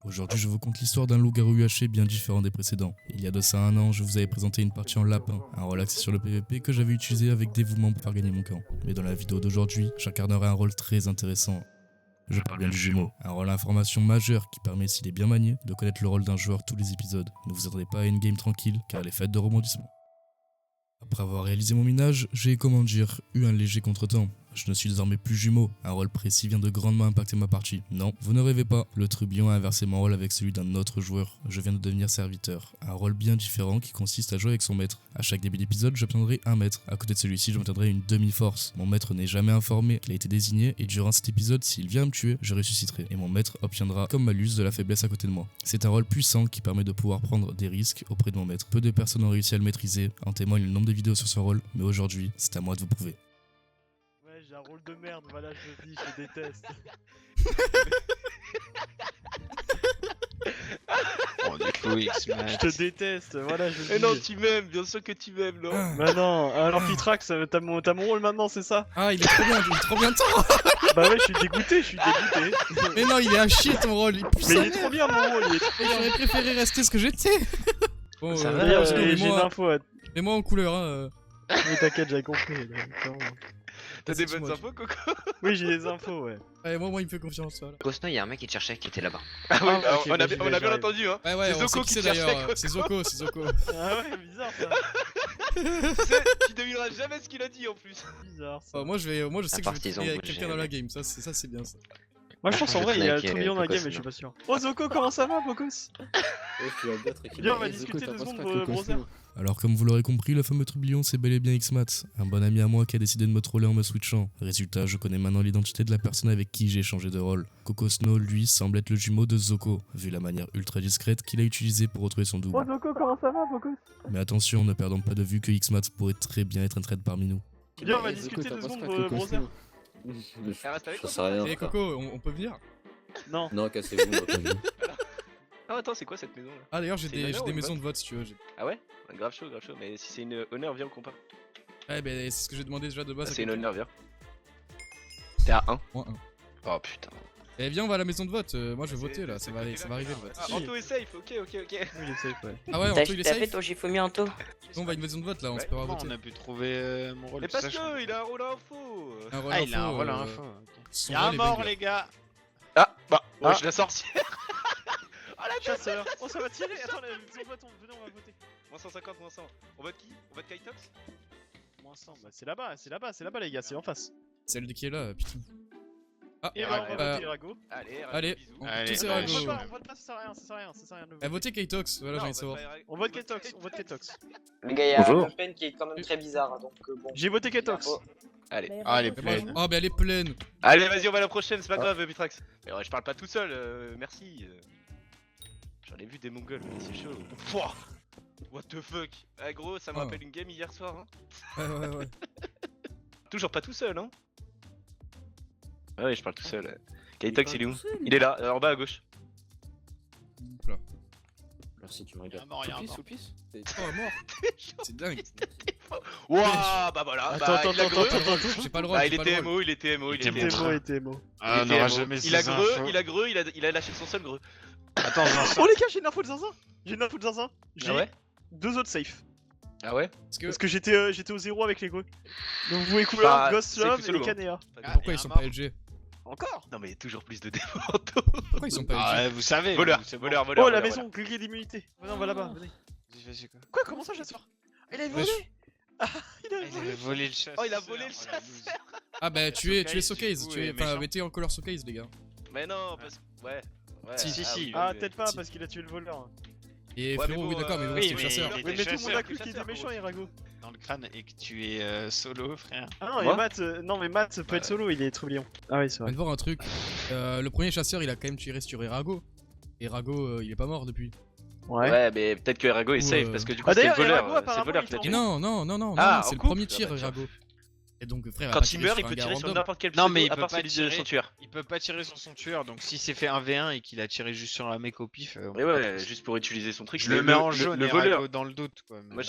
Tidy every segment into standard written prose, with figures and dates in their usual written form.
Aujourd'hui, je vous conte l'histoire d'un loup-garou UHC bien différent des précédents. Il y a de ça un an, je vous avais présenté une partie en lapin, un rôle axé sur le PVP que j'avais utilisé avec dévouement pour faire gagner mon camp. Mais dans la vidéo d'aujourd'hui, j'incarnerai un rôle très intéressant. Je parle bien du jumeau, un rôle à information majeure qui permet, s'il est bien manié, de connaître le rôle d'un joueur tous les épisodes. Ne vous attendez pas à une game tranquille, car elle est faite de rebondissements. Après avoir réalisé mon minage, j'ai, comment dire, eu un léger contretemps. Je ne suis désormais plus jumeau, un rôle précis vient de grandement impacter ma partie. Non, vous ne rêvez pas, le trublion a inversé mon rôle avec celui d'un autre joueur. Je viens de devenir serviteur, un rôle bien différent qui consiste à jouer avec son maître. À chaque début d'épisode, j'obtiendrai un maître. À côté de celui-ci, j'obtiendrai une demi-force. Mon maître n'est jamais informé qu'il a été désigné et durant cet épisode, s'il vient me tuer, je ressusciterai. Et mon maître obtiendra comme malus de la faiblesse à côté de moi. C'est un rôle puissant qui permet de pouvoir prendre des risques auprès de mon maître. Peu de personnes ont réussi à le maîtriser, en témoigne le nombre de vidéos sur ce rôle, mais aujourd'hui, c'est à moi de vous prouver. J'ai un rôle de merde, voilà, je le dis, je déteste. Oh, du coup, X-Man. Je te déteste, voilà, je le dis. Eh non, tu m'aimes, bien sûr que tu m'aimes, non. Bah non, alors Pitrax, t'as mon rôle maintenant, c'est ça? Ah, il est trop bien temps. Bah ouais, je suis dégoûté, Mais non, il est à chier ton rôle, il pue Mais sa il est trop mère. bien mon rôle, il est trop bien. J'aurais préféré rester ce que j'étais. Bon, Ça va, D'ailleurs, sinon, j'ai une mets-moi info à... mets-moi en couleur, hein. Oui, t'inquiète, j'avais compris. là, clairement. T'as des Vas-y, bonnes dis-moi. infos, Coco? Oui, j'ai des infos, ouais. Ouais, moi, il me fait confiance, voilà. Cosno, il y a un mec qui te cherchait qui était là-bas. Ah oui, Ah, bah, ok, on a bah, bien j'y vais, on a bien j'arrive. entendu, hein. Ouais, ouais, C'est on sait Zoko qui qui c'est te cherche d'ailleurs. avec C'est Zoko, c'est Zoko. Ah ouais, bizarre ça. Tu sais, tu devineras jamais ce qu'il a dit en plus. Bizarre ça. Moi, je sais À que je part vais qu'ils ont trouver avec bougé, quelqu'un dans la mais- game, ça c'est bien ça. Moi je pense en vrai, il y a Avec, trop million dans la game, Cocos, mais je suis non. pas sûr. Oh Zoko, comment ça va, Pocos? Viens, on va discuter 2 secondes, browser. Alors comme vous l'aurez compris, le fameux trublion c'est bel et bien Xmat, un bon ami à moi qui a décidé de me troller en me switchant. Résultat, je connais maintenant l'identité de la personne avec qui j'ai changé de rôle. Cocosno, lui, semble être le jumeau de Zoko, vu la manière ultra discrète qu'il a utilisée pour retrouver son Oh double. Zoko, comment ça va, Pocos? Mais attention, ne perdons pas de vue que Xmat pourrait très bien être un trade parmi nous. Viens, on va discuter 2 secondes, browser. Elle reste avec toi? Ça rien. Eh Coco, on peut venir? Non. Non, cassez-vous, on va pas venir. Ah, attends, c'est quoi cette maison là? Ah d'ailleurs j'ai C'est une honneur ou des une maisons de vote si tu veux. Ah ouais? Grave chaud, grave chaud. Mais si c'est une honneur, viens, on compare. Ouais bah c'est ce que j'ai demandé déjà de Ah, base. à c'est une quelqu'un. honneur, viens. T'es à 1. Moins un. Oh putain. Eh viens on va à la maison de vote, moi je vais C'est- voter là, c'est ça va arriver le vote. Ah, Anto est safe, ok. Oui, il est safe, ouais. Ah ouais, T'as Anto il est fait safe. ton Shifumi Anto? On va à une maison de vote là, on Ouais. se peut Comment voter. on a pu trouver mon rôle Mais tout parce ça, je que il a un rôle info. Un rôle Ah, il a un info, rôle info. ok. son Y'a un rôle est mort, banger. les gars. Ah, bah, Ah. wesh, la sorcière. Chasseur. Oh, ça va tirer. Attends, la maison de vote, venez, on va voter. Moins 150, moins 100. On vote qui? On vote Kaitox? Moins 100, bah c'est là-bas, les gars, c'est en face. Celle qui est là, putain. Ah, Et Ouais, bah, on va ouais. voter Rago. Allez, bisous. on Allez, tous ouais, est On Rago. vote je- pas, on vote pas, ça sert à rien, ça sert à rien de Eh, voter. votez Katox, voilà, j'ai envie de savoir. On vote Ketox, on vote Ketox. Les gars, y'a Bonjour. un pen qui est quand même très bizarre, donc bon. J'ai voté Ketox. Oh. Allez. Ah, elle est Eh, moi, pleine. oh, bah elle est pleine. Allez, vas-y, on va à la prochaine, c'est pas grave, Bitrax. Mais ouais, je parle pas tout seul, merci. J'en ai vu des mongols, mais c'est chaud. Pouah. What the fuck? Ah, gros, ça me Oh. rappelle une game hier soir, hein. Ouais. Toujours pas tout seul, hein. Ah ouais, je parle tout seul. Kaitox, il est où? Il est là, en bas à gauche. Oula. Merci, tu me Y'a un regardes. mort, y'a un mort. Soupis Oh, mort. C'est dingue. Wouah, bah voilà, bah il a greu. J'ai pas le droit, Bah j'ai il pas le était droit. MO, il était MO, il était Il était MO. MO. Il était beau. Ah, on Il était n'aura MO. jamais Il a ces greu, infos. il a lâché son seul greu. Attends, j'en Oh sors. les gars, j'ai une info de zinzin. J'ai Ah ouais? 2 autres safe. Ah ouais? Parce que Parce que j'étais au 0 avec les greux. Donc vous pouvez Bah, couleur, Ghost safe Love solo, et hein. Kanea. pourquoi y a ils un sont mort. pas LG? Encore? Non mais toujours plus de défauts. Anto. Pourquoi ils sont pas Ah, LG? ouais, vous savez. Voleur, vous, c'est bon. voleur, Oh voleur. la voleur, maison, grillé d'immunité. Venez, on va là-bas, venez. Vas-y, quoi. Quoi, comment ça, chasseur? Il a volé? Ah, il a Il volé. avait volé le chasseur. Oh, il a volé le la chasseur. loose. Ah bah tu es Showcase, du coup, tu es est enfin méchant. mettez en couleur Showcase les gars. Mais non, parce que. Ouais. Ouais. Si, si, ah, si. oui, Ah, mais- peut-être pas, Si. parce qu'il a tué le voleur. Et Ouais, frérot, mais oui bon, d'accord, mais bon, oui, c'était le mais- chasseur. il Oui, était mais tout le monde a chasseur, cru qu'il était chasseur, méchant, gros. Irago. Dans le crâne et que tu es solo, frère. Ah non, Moi et Matt, non mais Matt peut être solo, il est trublion. Ah oui, c'est Je vrai. viens de voir un truc. Le premier chasseur il a quand même tiré sur Erago. Erago il est pas mort depuis. Ouais. Ouais, mais peut-être que Erago est Ou, safe parce que du coup Ah, c'était le d'ailleurs, voleur. Erago, C'est le apparemment, voleur il qui l'a t'en- tué. Non, Ah, c'est en le couple premier tir Ah, bah, tiens. Erago. Et donc frère, Quand il meurt, il sur peut un gars tirer sur random. n'importe quel Non, mais pseudo, il à peut part pas celui de tirer. son tueur. Il peut pas tirer sur son tueur, donc s'il s'est fait 1v1 et qu'il a tiré juste sur un mec au pif. Mais ouais, juste pour utiliser son truc. Je mais le mets en jaune, Le et voleur. Erago dans le doute, quoi. mais- Moi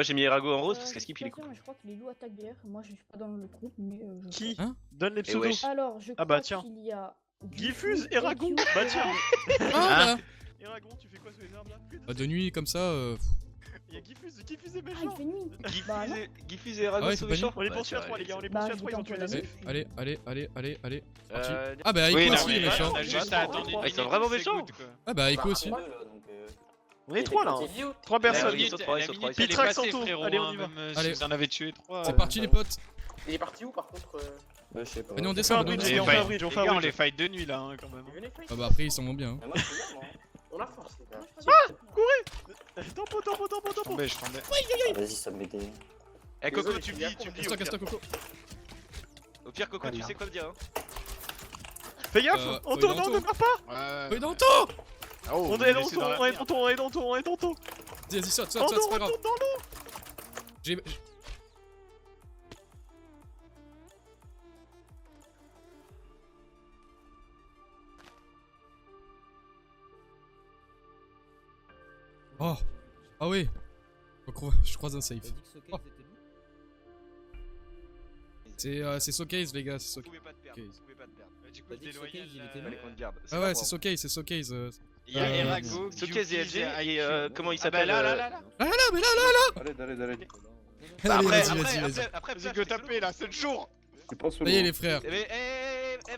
j'ai mis Erago en rose parce que Skip il est cool. Je crois que les loups attaquent derrière. Moi, je suis pas dans le groupe, mais. Qui Hein Donne les Et pseudos. wesh. Alors, je Ah crois bah, tiens. qu'il y a Diffuse Eragon. Bah tiens. Ah, bah. Eragon, tu fais quoi sous les arbres là? Bah, de nuit, comme ça. Il y a Diffuse et Ah, il méchant. fait nuit. Bah non. Giffus et Eragon Ah ouais, sont c'est pas méchants. On est poursuivis à 3 les gars, on est poursuivis à 3, ils ont tué la Allez, Sif. allez. Parti. Euh, Ah, bah, Oui, Aiko non, aussi, il est mais méchant. t'as juste à attendre une Ah, ils sont minute, vraiment c'est méchants. good, quoi. Ah, bah, Aiko aussi. On est 3 là. 3 La personnes. minute, ils sont trois, la ils sont minute, trois. elle est Pitrax passée, Santo. frérot, Allez, on hein, y va. même Allez. si vous en avez tué 3. C'est parti, les potes. Il est parti où par contre Ouais, je sais pas. Venez, on On fait descend, un venez, on bridge, Les les descend. gars, on fait un fights, bridge, on les fait un gars, on bridge. les fight de nuit là, hein, quand même. Ah, bah, après, ils s'en vont bien. Mais moi je suis là, moi. On la force les gars. Tempo. Je tombais. Ah, vas-y, ça m'aide. Eh Coco, Désolé, tu me je dis, suis tu me dis. Casse-toi, casse-toi, Coco. Au pire, Coco, tu sais quoi me dire. Fais gaffe, on tourne, Danto. on ne meurt pas. Oui, Danto. Oh, On est dans le tour, on est dans le tour. Vas-y, saute, c'est Dans pas grave. l'eau. J'ai. Oh. Ah oui. Je croise un safe. Oh. C'est Showcase, les gars, c'est Vous Showcase. pouvez pas te perdre, vous pouvez pas te perdre. Du coup, T'as je dit que déloyais. Showcase, il était Allez, on te garde. Ah ouais, c'est Showcase, c'est Showcase. Il y a Erago, Showcase et LG, et comment il Ah bah s'appelle là. Ah là, mais là. Allez. Bah Allez, après, vas-y. après, Vas-y, Flash, go il est taper là, c'est le jour. Je suis pas solo. Ça y est, les frères.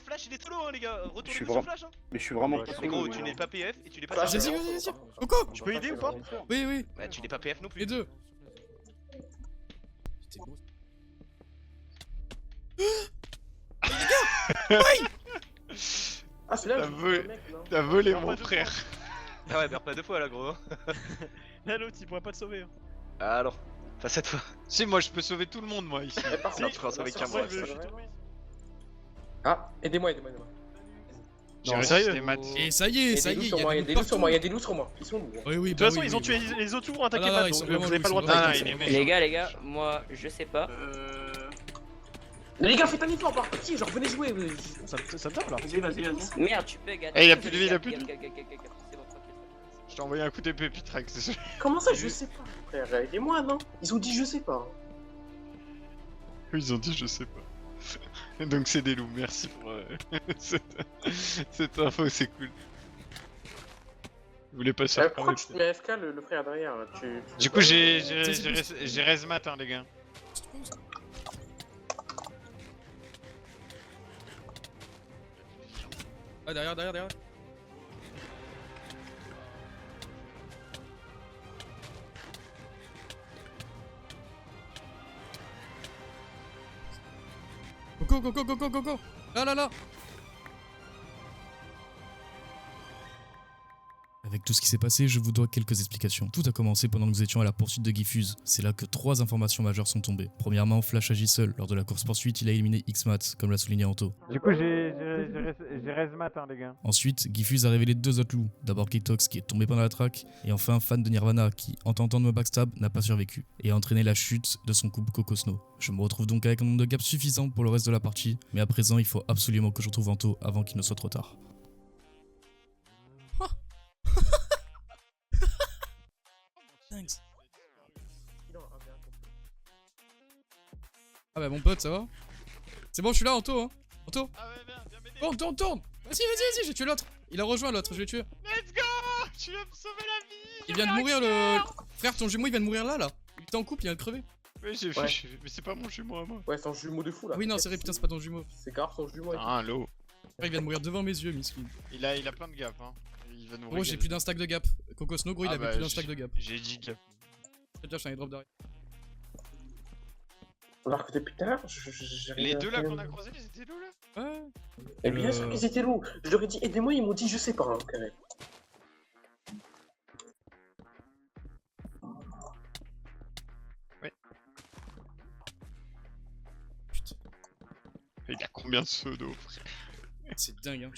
Flash, il est solo, hein, les gars. Je Retournez suis sur vraiment- Flash, hein. Mais je suis vraiment pas Mais solo. gros, moi. tu n'es pas PF et tu n'es pas Flash, CF. Vas-y. Coco. Je peux aider ou pas? Oui. Bah, tu n'es pas PF non plus. Les deux. Ah celui-là, T'as je volé- le mec là. T'as volé Ah, mon pas de frère. Ah ouais, meurs pas deux fois là, gros. Là, l'autre, il pourrait pas te sauver. hein. Ah alors, pas cette fois. Si, moi je peux sauver tout le monde, moi ici. Mais par Non, contre, tu penses avec sur un moi, moi, je je suis suis vraiment- tombé. Ah, aidez-moi. J'ai Non, réussi sérieux les maths. Et ça y est, Il y a des loups sur moi, il y a des loups sur moi, il y a des loups sur moi. Ils sont où? Oui, De toute façon, ils ont tué les autres tours, attaquez Ah, pas, ils donc sont vous vraiment avez pas le droit loups, de ils sont Ah, taquer. il est méchant. Les gars, moi je sais pas. Les gars, faites un effort par petit, genre venez jouer. Ça me tape là. Merde, tu bug. Eh, il a plus de vie, il a plus de vie. C'est bon, tranquille. Je t'ai envoyé un coup d'épée, Pitrax, désolé. Comment ça, je sais pas, frère? Aidez-moi, non? Ils ont dit je sais pas. Ils ont dit je sais pas. Donc c'est des loups, merci pour cette info, c'est cool. Vous voulez pas se faire Pourquoi cramer, tu te mets AFK le frère derrière? Du coup, j'ai C'est resmat, hein, les gars. Ah, derrière. Go. Là. Avec tout ce qui s'est passé, je vous dois quelques explications. Tout a commencé pendant que nous étions à la poursuite de Gifuse. C'est là que 3 informations majeures sont tombées. Premièrement, Flash agit seul. Lors de la course-poursuite, il a éliminé Xmat, comme l'a souligné Anto. Du coup, j'ai resmat, hein, les gars. Ensuite, Gifuse a révélé 2 autres loups. D'abord Kitox qui est tombé pendant la traque, et enfin Fan de Nirvana qui, en tentant de me backstab, n'a pas survécu, et a entraîné la chute de son couple Kokosno. Je me retrouve donc avec un nombre de gaps suffisant pour le reste de la partie, mais à présent il faut absolument que je retrouve Anto avant qu'il ne soit trop tard. Thanks. Ah bah mon pote, ça va? C'est bon, je suis là, Anto, hein? Anto? Ah ouais, viens m'aider. Tourne! Vas-y, j'ai tué l'autre! Il a rejoint l'autre, je l'ai tué. Let's go. Tu vas me sauver la vie. Il vient de mourir le... Frère, ton jumeau il vient de mourir là. Il était en couple, il vient de crever. Oui, j'ai Ouais. fait, mais c'est pas mon jumeau à moi. Ouais, c'est un jumeau de fou là. Ah oui, non, c'est vrai, putain, c'est pas ton jumeau. C'est grave son jumeau. Ah, l'eau. Frère, il vient de mourir devant mes yeux, miskin. Il a plein de gaps, hein. Il va nous Gros, j'ai régaler. plus d'un stack de gap. Kokosno, gros, il Ah avait bah, plus d'un stack de gap. J'ai 10 gaps. Tiens, je t'en ai drop derrière. Alors que depuis tout à l'heure, Les deux là qu'on a croisés, ils étaient loups là. Ouais. Et bien sûr qu'ils étaient loups. Je leur ai dit aidez-moi, ils m'ont dit je sais pas. Hein, quand même. Putain, Il a combien de pseudos, frère? c'est dingue, hein.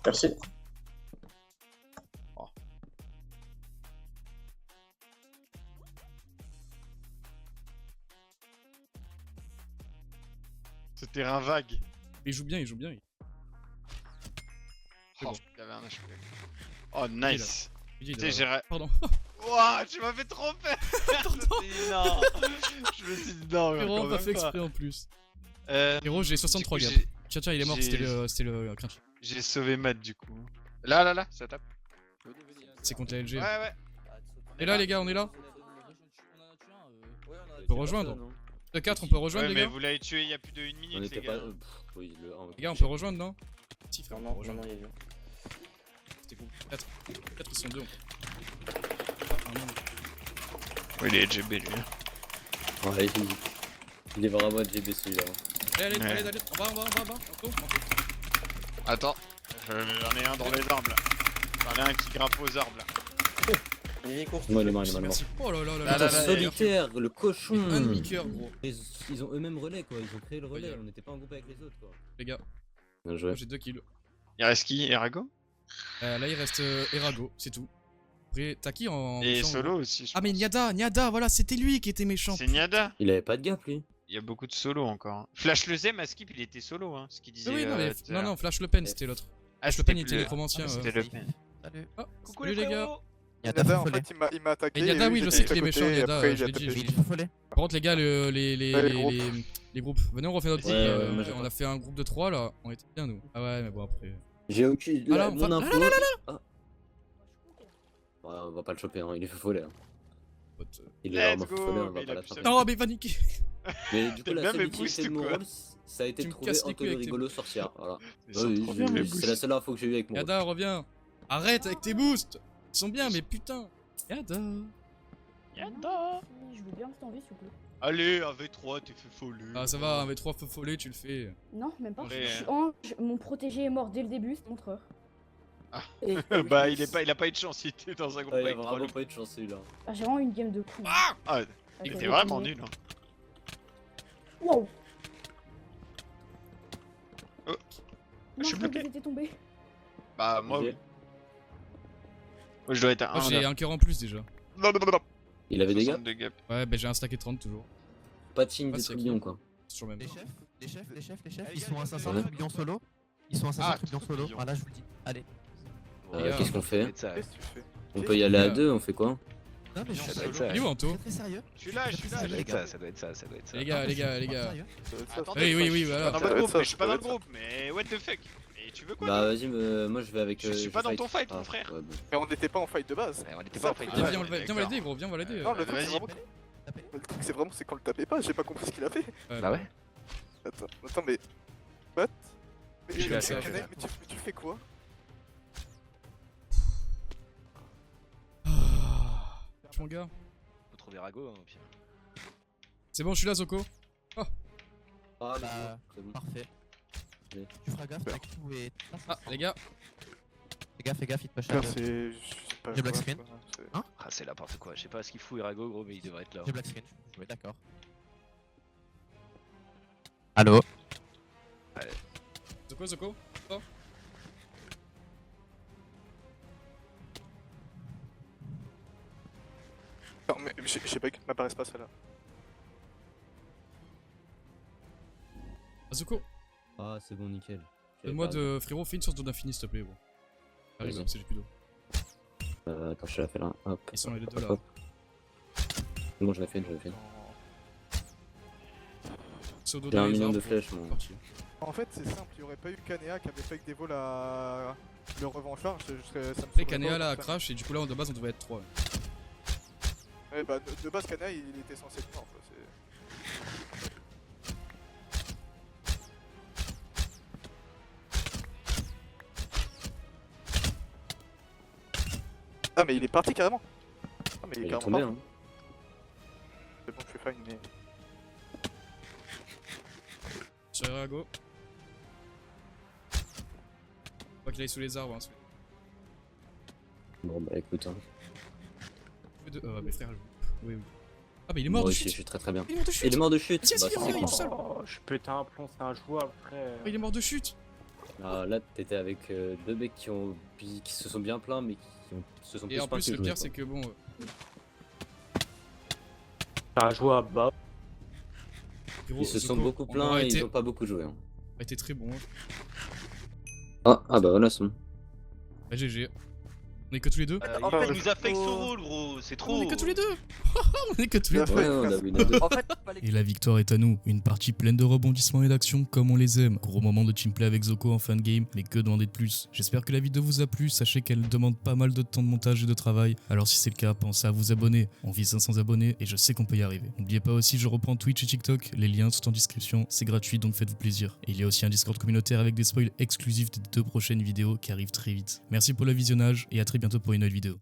Merci. Ce terrain vague. Il joue bien. Oh, il avait un HP. Oh, nice. Il Tu sais, j'ai... Pardon. Wouah, tu m'as fait trop peur. Non. Je me suis dit non, mais Frérot, quand on pas même fait exprès en plus. Euh, Héros, j'ai 63 du coup, gaps. Tiens, il est mort, J'ai- c'était le Crunchy. J'ai sauvé Matt du coup. Là, ça tape. C'est contre la LG. Ouais. Et là, les gars, on est là. On peut rejoindre. Le 4, on peut rejoindre, Ouais, les mais gars. vous l'avez tué il y a plus de 1 minute, On les était gars. pas. Oui, le 1. Les gars, on peut rejoindre, non? Si, frère, Non, on peut non, non, rejoindre. non, il y a eu. C'était cool. 4. 4 ils sont 2. Oui, il est GB lui. Ouais, il est vraiment GB celui-là. Allez, Ouais. allez, on va. On tourne. Attends, j'en ai un dans les arbres là. J'en ai un qui grimpe aux arbres là. Il est court. Moi, il est mort, il est mort. Merci. Oh là là Là, là là, là. là, Solitaire, le cochon. Un demi-coeur, gros. Ils ont eux-mêmes relais quoi, ils ont créé le relais, Regarde. on n'était pas en groupe avec les autres quoi. Les gars, Bien joué. moi j'ai 2 kills. Il reste qui? Erago? Là, il reste Erago, c'est tout. Après, t'as qui en. Et méchant, Solo gros aussi. je Ah, mais pense. Niada, voilà, c'était lui qui était méchant. C'est Niada. Il avait pas de gap lui. Il y a beaucoup de solo encore. hein. Flash le Zem à Skip, il était solo, hein, ce qu'il disait. Oui, non, mais. tout à l'heure. Non, Flash Le Pen, c'était l'autre. Ah, Flash Le c'était Pen, il était le- nécromancien. Ah, C'était Le Pen. Ah, Coucou salut les les gars. frérots. Yada, en fait, il m'a attaqué. Et Yada, et oui, j'ai je sais été qu'il est à côté, méchant, et Yada, après, il je a l'ai tapé. dit. Par contre, les gars, les groupes. Venez, on refait notre groupe. Ouais, là. moi, j'ai On pas. a fait un groupe de 3 là. On était bien, nous. Ah ouais, mais bon, après. J'ai aucune. Ah là, on Mon va- info. Ah. Ouais, on va pas le choper, hein. Il est fait follet. Hein. Pote. Il est Let's vraiment fait go, follet, on mais va il pas a l'attraper. plus Non, mais va niquer. Mais du coup, T'aimes la bien seule mes utilité boosts, de mon quoi. rôle, ça a été Tu de me trouver casses les couilles Anthony avec tes rigolo sorcière. Voilà. Ils sont trop bien, mes boosts. C'est la seule info que j'ai eu avec mon rôle. Yada, reviens. Arrête avec tes boosts. Ils sont bien, mais putain. Yada. Yada. Je veux bien rester en vie, s'il vous plaît. Allez, un V3, t'es fait folle. Ah, ça va, un V3 feu follet, tu le fais. Non, même pas. Ouais. Je suis mon protégé est mort dès le début, c'est montreur. Bah, il a pas eu de chance, il était dans un groupe Ah, il a avec trois vraiment loups. pas eu de chance celui-là. Ah, j'ai vraiment une game de coups. Ah, il était vraiment nul. Hein. Wow. Oh. Non, Je suis je bloqué. était tombé. Bah, moi, Ok. oui. Moi, je dois être à Moi, 1 j'ai là. un cœur en plus déjà. Non. Il avait des gars 62 gaps. Ouais, bah j'ai un stack et 30 toujours. Pas de signe Ah, de c'est trublion quoi. C'est toujours le même. Les chefs, ils sont à 500 Ouais. trublions solo. Ils sont à 500 Ah, trublions solo. trublions. Voilà, je vous le dis. Allez. gars, Qu'est-ce qu'on fait Qu'est-ce que tu fais? On peut y aller à gars. deux, on fait quoi Non, mais je Ça suis doit être solo. ça. Il est où Anto Très sérieux. Je suis là. Ça doit être ça, ça doit être ça, ça doit être ça. Les gars, les gars. Sérieux Attendez, Oui, je suis voilà. pas dans Ça votre doit groupe, être ça, mais je suis pas ça dans doit le être groupe, mais what the fuck? Et tu veux quoi Bah toi vas-y, moi je vais avec. Je suis pas dans ton fight, mon frère. Ouais, bon. Mais on n'était pas en fight de base. Ouais, on était pas en fight. Viens, Ouais, viens, ouais, viens d'accord. valider, gros, viens valider. Non, le truc, vas-y. c'est vraiment. Le truc, c'est vraiment, c'est quand le tapait pas, j'ai pas compris ce qu'il a fait. Bah ouais. Attends, mais. What? Mais, Je vais assez mais faire. tu fais quoi? Mon gars. Faut trouver Rago, hein, au pire. C'est bon, je suis là, Zoko. Ah, Bah, c'est bon. parfait. Ok. Tu feras gaffe avec tout et. Ah, les gars. Fais gaffe, il te push Putain, la gueule. c'est. Je sais pas. J'ai black quoi, screen. quoi, c'est- Hein Ah, c'est n'importe quoi. Je sais pas ce qu'il fout Erago, gros, mais il devrait être là. J'ai black screen. Oui, d'accord. Allo. Zoko. Oh. Non, mais je sais pas, m'apparaissent pas celle-là. Ah, Zoko. Ah, c'est bon, nickel. Donne-moi de. Frérot, fais une source d'eau d'infini, s'il te plaît, gros. Allez, Vas-y. comme c'est j'ai plus d'eau. Attends, je te la fais là. Hop. Ils sont les deux là. Hop. C'est bon, je l'ai fait, je l'ai fait. Seau d'eau J'ai dans un les million arbres, de flèches, moi. parti. En fait, c'est simple, il y aurait pas eu Kanea qui avait fake des vols à le revanchard, ça me Après, saoulerait Kanea pas, là a ça. crash et du coup là de base on devait être 3. Ouais, bah de base, Kanea il était censé être mort quoi. C'est... Ah, mais il est parti carrément! Ah, mais il est Il est carrément tombé, parti. hein. C'est bon, je fais fine, mais. Sur Erago. Faut qu'il aille sous les arbres. Hein, Bon, bah écoute, hein. mais frère, oui. Ah, mais il est mort Moi de aussi, chute! je suis très très bien. Il est mort de chute! Il est mort de chute! Vas-y, Bah, vas-y, ça, viens, c'est il est cool. tout seul! Oh, je pète un plomb, c'est injouable, frère. Il est mort de chute! Ah, là, t'étais avec deux mecs qui se sont bien plaints, mais qui se sont Et plus en plaints plus, que le joués, pire, quoi. c'est que bon. C'est injouable, bah. Frérot, Ils se sont Zoko, beaucoup on plaints aurait et été- ils ont pas beaucoup joué. Hein. a été très bon. Hein. Ah bah voilà, c'est bon. Bah, GG. On est que tous les deux En Il fait, nous a fake son rôle, gros, c'est trop. On est que tous les deux. On est que tous les deux. Ouais, on a vu les deux. en fait, fallait Et la victoire est à nous, une partie pleine de rebondissements et d'actions comme on les aime. Gros moment de teamplay avec Zoko en fin de game, mais que demander de plus. J'espère que la vidéo vous a plu, sachez qu'elle demande pas mal de temps de montage et de travail, alors si c'est le cas, pensez à vous abonner. On vise 500 abonnés et je sais qu'on peut y arriver. N'oubliez pas aussi, je reprends Twitch et TikTok, les liens sont en description, c'est gratuit donc faites-vous plaisir. Et il y a aussi un Discord communautaire avec des spoils exclusifs des 2 prochaines vidéos qui arrivent très vite. Merci pour le visionnage et à très bientôt pour une nouvelle vidéo.